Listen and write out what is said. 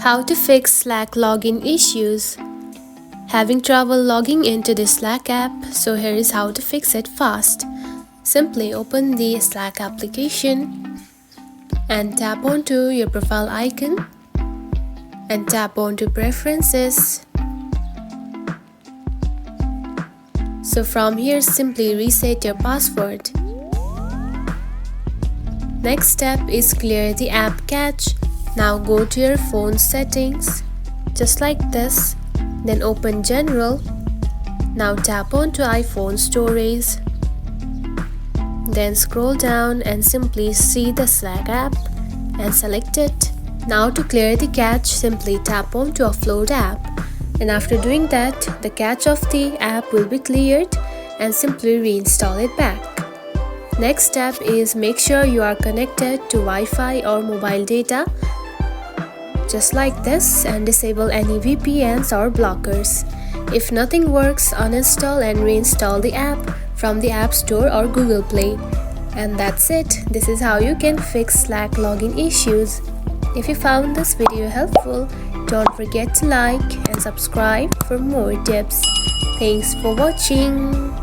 How to fix Slack login issues. Having trouble logging into the Slack app, so here is how to fix it fast. Simply open the Slack application and tap onto your profile icon and tap onto Preferences. So from here, simply reset your password. Next step is clear the app cache. Now go to your phone settings, just like this. Then open General. Now tap onto iPhone storage. Then scroll down and simply see the Slack app and select it. Now to clear the cache, simply tap onto Offload app. And after doing that, the cache of the app will be cleared and simply reinstall it back. Next step is make sure you are connected to Wi-Fi or mobile data, just like this, and disable any VPNs or blockers. If nothing works, uninstall and reinstall the app from the App Store or Google Play. And that's it. This is how you can fix Slack login issues. If you found this video helpful, don't forget to like and subscribe for more tips. Thanks for watching.